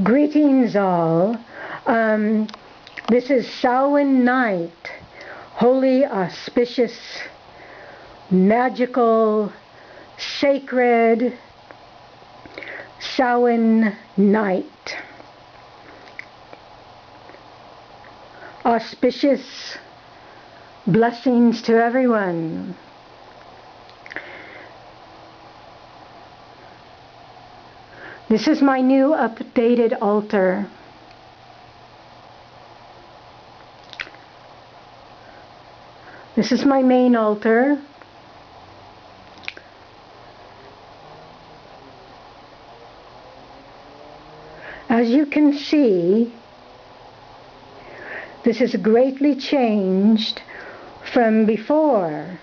Greetings all. This is Samhain night, holy, auspicious, magical, sacred Samhain night. Auspicious blessings to everyone. This is my new updated altar. This is my main altar. As you can see, this is greatly changed from before.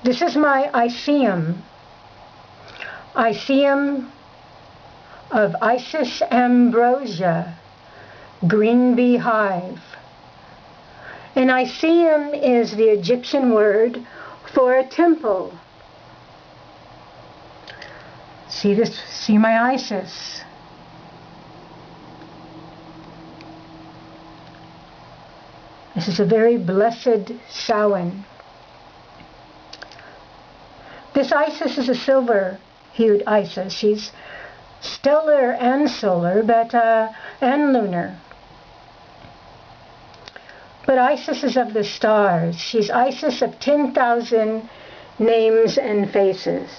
This is my Iseum. Iseum of Isis Ambrosia, green bee hive. And Iseum is the Egyptian word for a temple. See this? See my Isis. This is a very blessed Samhain. This Isis is a silver-hued Isis. She's stellar and solar, and lunar. But Isis is of the stars. She's Isis of 10,000 names and faces.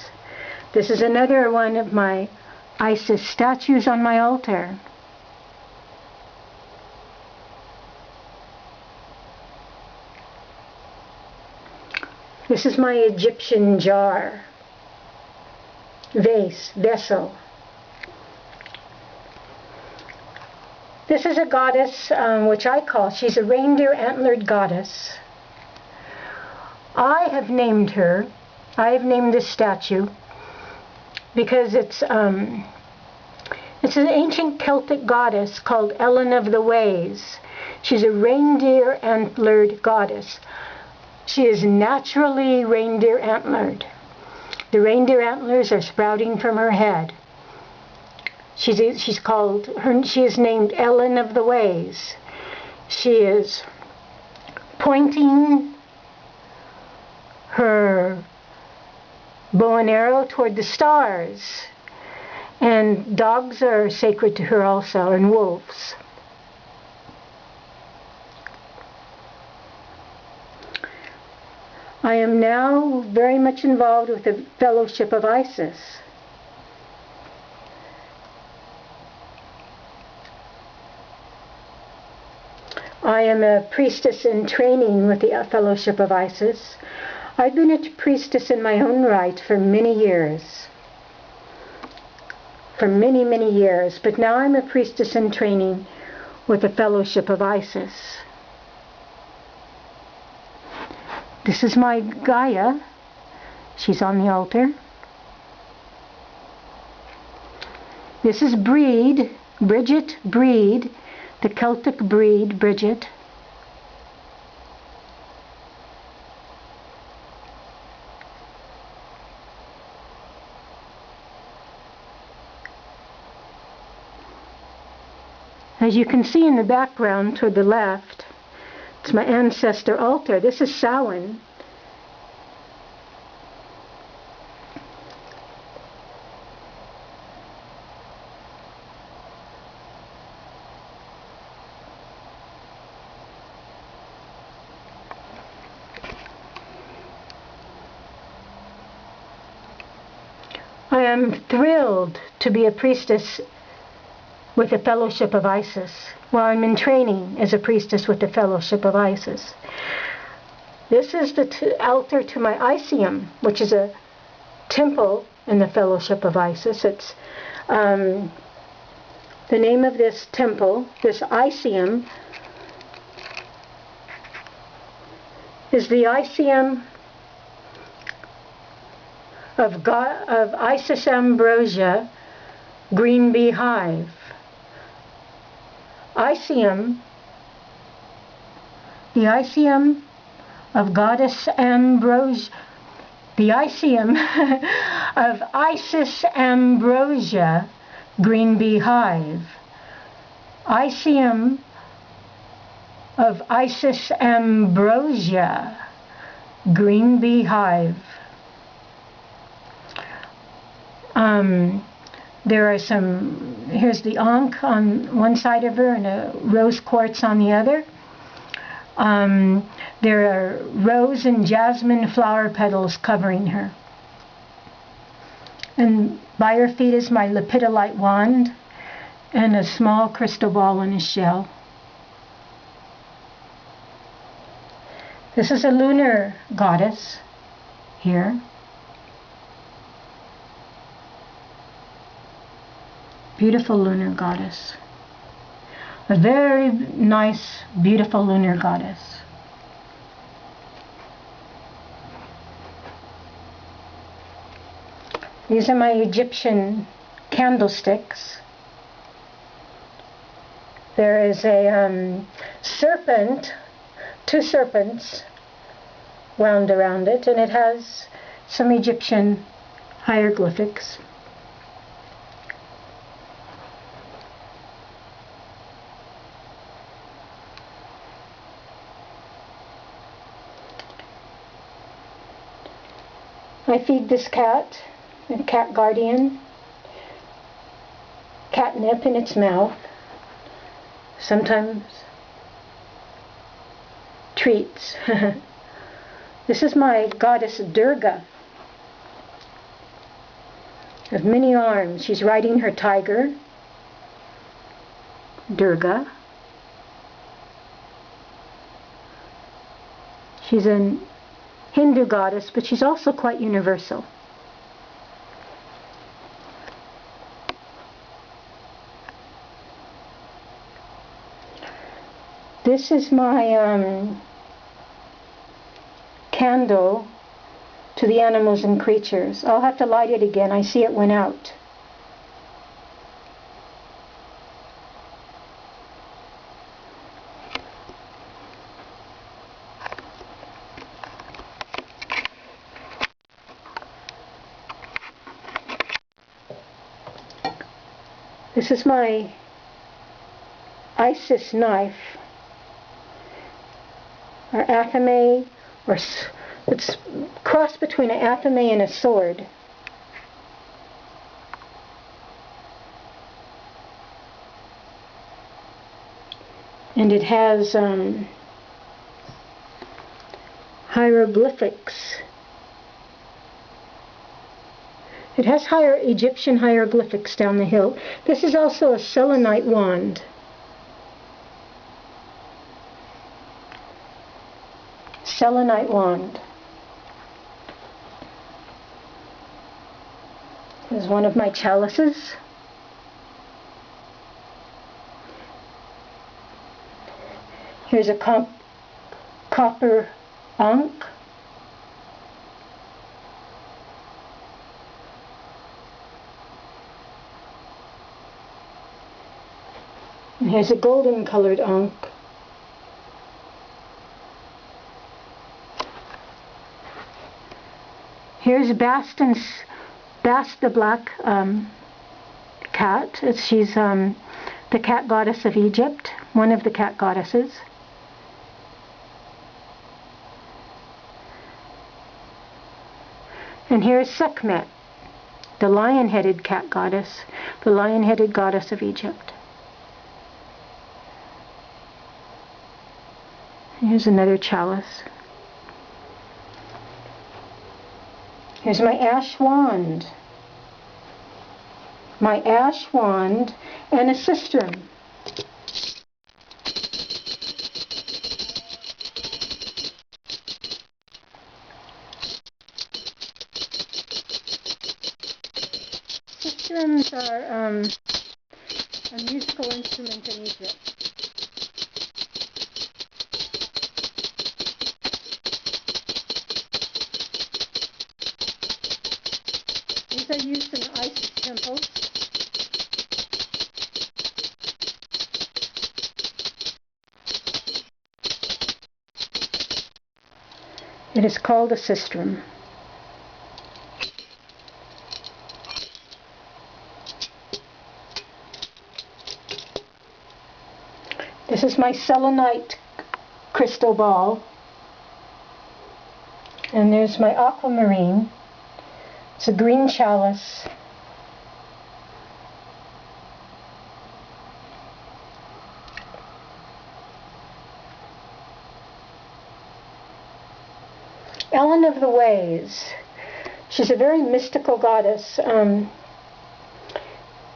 This is another one of my Isis statues on my altar. This is my Egyptian jar, vase, vessel. This is a goddess, which I call, she's a reindeer antlered goddess. I have named her, I have named this statue because it's an ancient Celtic goddess called Ellen of the Ways. She's a reindeer antlered goddess. She is naturally reindeer antlered. The reindeer antlers are sprouting from her head. She is named Ellen of the Ways. She is pointing her bow and arrow toward the stars. And dogs are sacred to her also, and wolves. I am now very much involved with the Fellowship of Isis. I am a priestess in training with the Fellowship of Isis. I've been a priestess in my own right for many years. For many, many years. But now I'm a priestess in training with the Fellowship of Isis. This is my Gaia. She's on the altar. This is Bridget, the Celtic breed, Bridget. As you can see in the background toward the left, it's my ancestor altar. This is Samhain. I am thrilled to be a priestess with the Fellowship of Isis. Well, I'm in training as a priestess with the Fellowship of Isis. This is the altar to my Iseum, which is a temple in the Fellowship of Isis. It's the name of this temple, this Iseum, is the Iseum of Isis Ambrosia, green bee hive. Iseum the Iseum of Goddess Ambrosia, the Iseum of Isis Ambrosia, green bee hive. Iseum of Isis Ambrosia, green bee hive. There are some, here's the Ankh on one side of her and a rose quartz on the other. There are rose and jasmine flower petals covering her. And by her feet is my lepidolite wand and a small crystal ball in a shell. This is a lunar goddess here. Beautiful lunar goddess. A very nice, beautiful lunar goddess. These are my Egyptian candlesticks. There is a serpent, two serpents wound around it, and it has some Egyptian hieroglyphics. I feed this cat, a cat guardian, catnip in its mouth, sometimes treats. This is my goddess Durga, of many arms. She's riding her tiger, Durga. She's a Hindu goddess, but she's also quite universal. This is my candle to the animals and creatures. I'll have to light it again. I see it went out. This is my Isis knife, or athame, or it's crossed between an athame and a sword. And it has hieroglyphics. It has Egyptian hieroglyphics down the hilt. This is also a selenite wand. Selenite wand. This is one of my chalices. Here's a copper ankh. And here's a golden colored ankh. Here's Bast the black cat. She's the cat goddess of Egypt, one of the cat goddesses. And here's Sekhmet, the lion-headed cat goddess, the lion-headed goddess of Egypt. Here's another chalice. Here's my ash wand. My ash wand and a sistrum. Sistrums are a musical instrument in Egypt. These are used in Isis temples. It is called a sistrum. This is my selenite crystal ball. And there's my aquamarine. It's a green chalice. Ellen of the Ways. She's a very mystical goddess.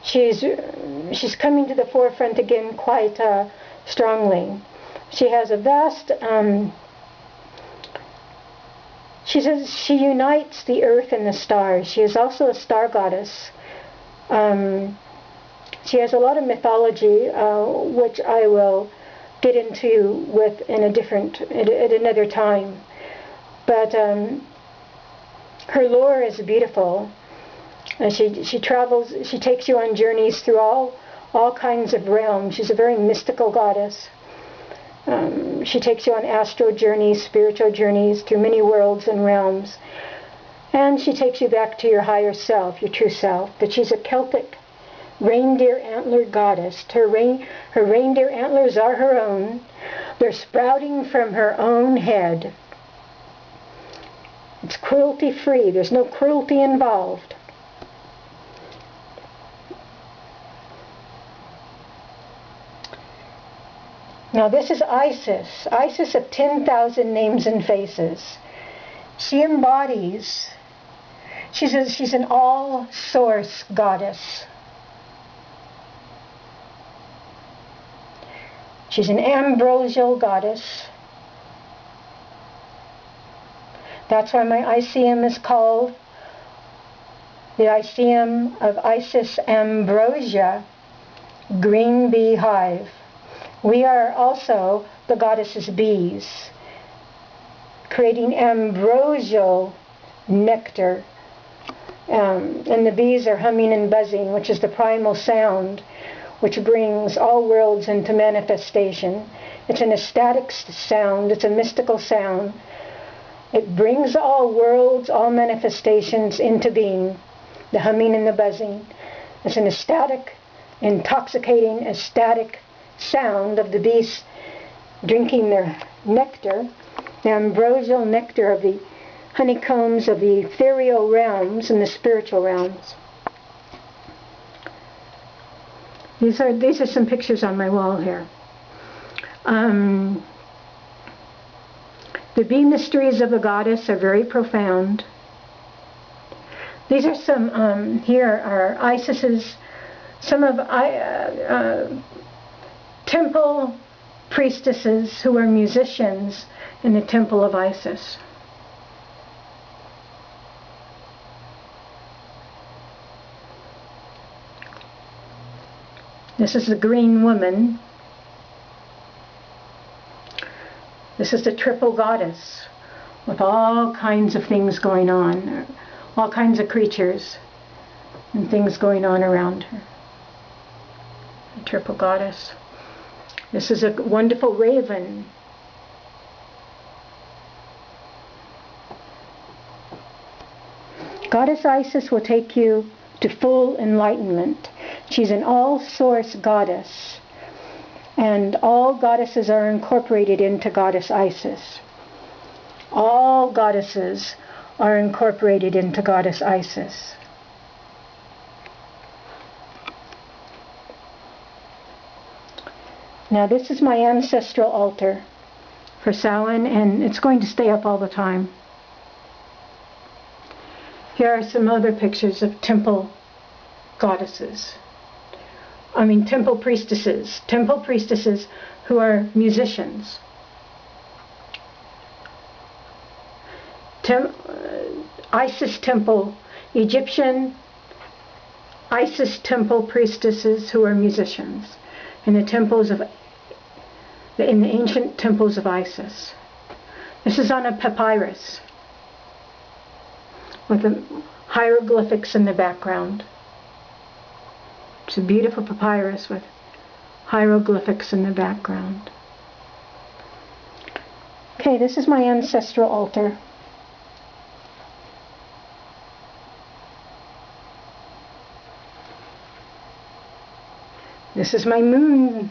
She's coming to the forefront again quite strongly. She has a vast she unites the earth and the stars. She is also a star goddess. She has a lot of mythology, which I will get into at another time. But her lore is beautiful. She travels. She takes you on journeys through all kinds of realms. She's a very mystical goddess. She takes you on astral journeys, spiritual journeys, through many worlds and realms. And she takes you back to your higher self, your true self. But she's a Celtic reindeer antler goddess. Her reindeer antlers are her own. They're sprouting from her own head. It's cruelty-free. There's no cruelty involved. Now this is Isis. Isis of 10,000 names and faces. She embodies, she's an all-source goddess. She's an ambrosial goddess. That's why my Iseum is called the Iseum of Isis Ambrosia, green bee hive. We are also the goddess's bees, creating ambrosial nectar. And the bees are humming and buzzing, which is the primal sound, which brings all worlds into manifestation. It's an ecstatic sound. It's a mystical sound. It brings all worlds, all manifestations into being. The humming and the buzzing. It's an ecstatic, intoxicating, ecstatic sound of the bees drinking their nectar, the ambrosial nectar of the honeycombs of the ethereal realms and the spiritual realms. These are some pictures on my wall here. The bee mysteries of the goddess are very profound. These are some, here are Isis's, some of temple priestesses who are musicians in the temple of Isis. This is the green woman. This is the triple goddess with all kinds of things going on, all kinds of creatures and things going on around her. The triple goddess. This is a wonderful raven. Goddess Isis will take you to full enlightenment. She's an all-source goddess, and all goddesses are incorporated into Goddess Isis. All goddesses are incorporated into Goddess Isis. Now this is my ancestral altar for Samhain, and it's going to stay up all the time. Here are some other pictures of temple goddesses. Temple priestesses. Temple priestesses who are musicians. Isis temple, Egyptian Isis temple priestesses who are musicians in the ancient temples of Isis. This is on a papyrus with the hieroglyphics in the background. It's a beautiful papyrus with hieroglyphics in the background. Okay, this is my ancestral altar This is my moon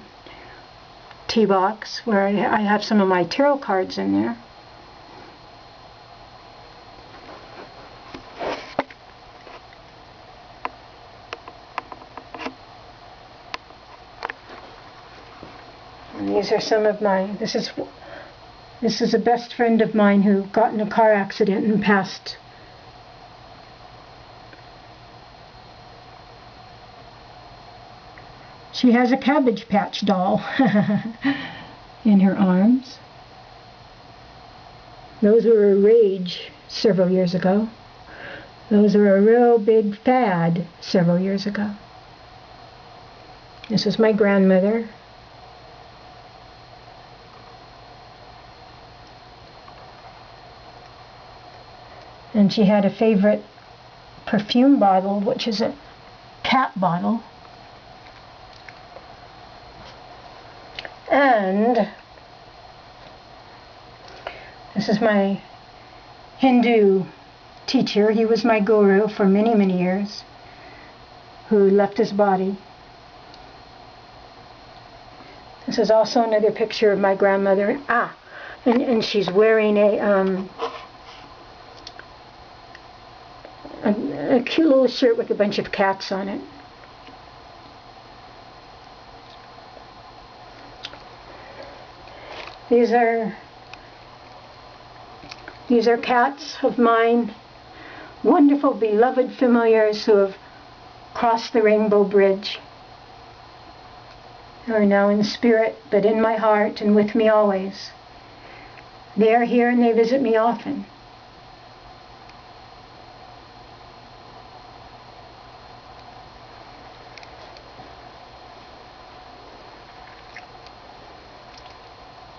tea box where I have some of my tarot cards in there. And these are some of my, this is a best friend of mine who got in a car accident and passed. She has a Cabbage Patch doll in her arms. Those were a rage several years ago. Those were a real big fad several years ago. This is my grandmother. And she had a favorite perfume bottle, which is a cat bottle. And this is my Hindu teacher. He was my guru for many, many years, who left his body. This is also another picture of my grandmother. And she's wearing a cute little shirt with a bunch of cats on it. These are cats of mine, wonderful, beloved familiars who have crossed the Rainbow Bridge, who are now in spirit, but in my heart and with me always. They are here and they visit me often.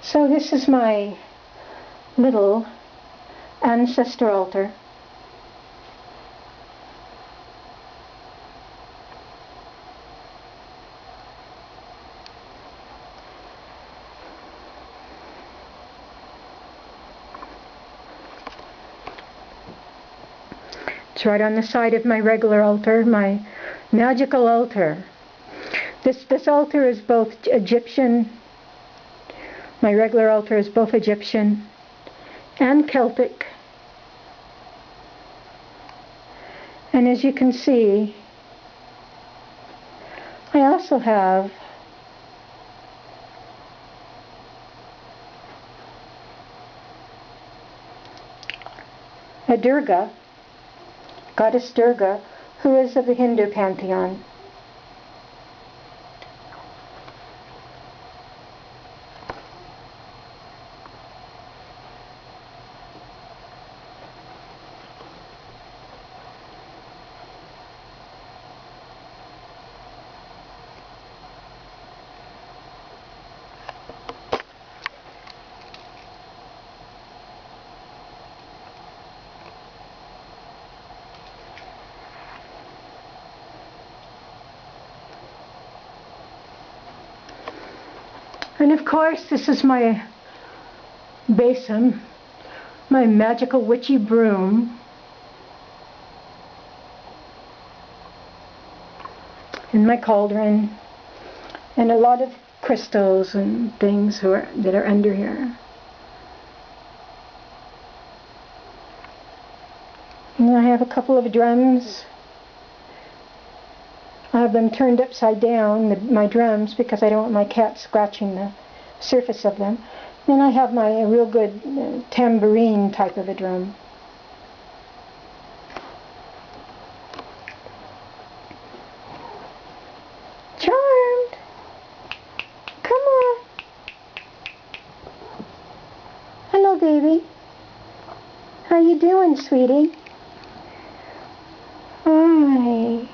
So this is my little ancestor altar. It's right on the side of my regular altar, my magical altar. This altar is both Egyptian. My regular altar is both Egyptian and Celtic. And as you can see, I also have a Durga, goddess Durga, who is of the Hindu pantheon. And of course, this is my basin, my magical witchy broom, and my cauldron, and a lot of crystals and things that are under here. And I have a couple of drums. I have them turned upside down, my drums, because I don't want my cat scratching the surface of them. Then I have my real good tambourine type of a drum. Charmed! Come on! Hello, baby. How you doing, sweetie? Hi.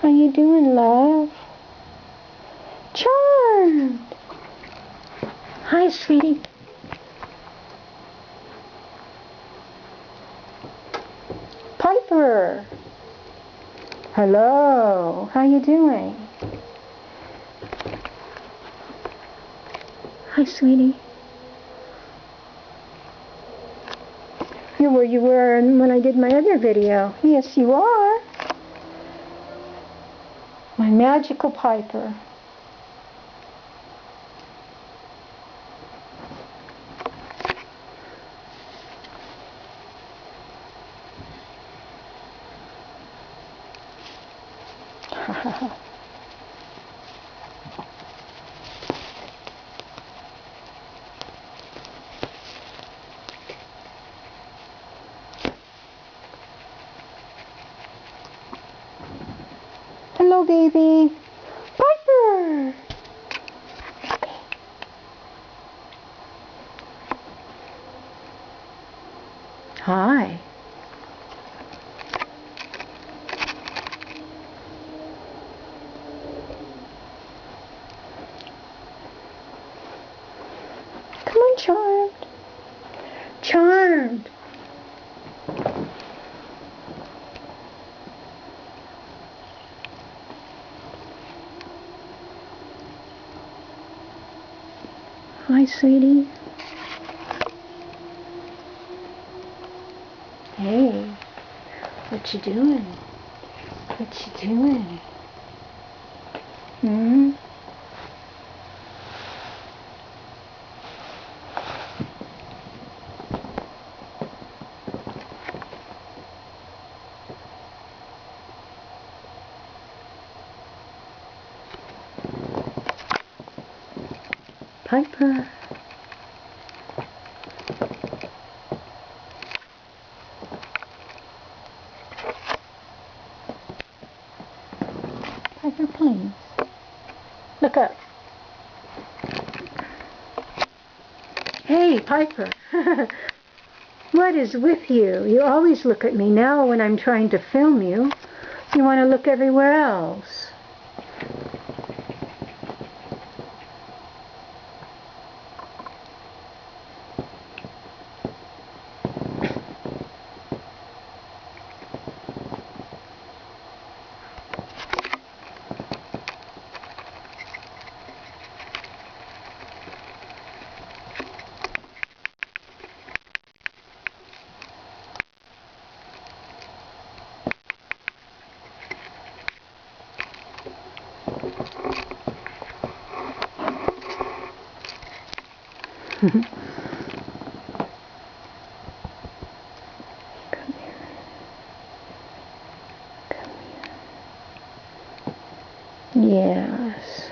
How you doing, love? Charmed! Hi, sweetie. Piper! Hello. How you doing? Hi, sweetie. You're where you were when I did my other video. Yes, you are. My magical piper. Hello, baby. Piper. Hi. Come on, Charmed. Charmed. Hi, sweetie. Hey, what you doing? What you doing? Hmm? Piper. Piper, please. Look up. Hey, Piper. What is with you? You always look at me. Now when I'm trying to film you, you want to look everywhere else. Come here. Come here. Yes.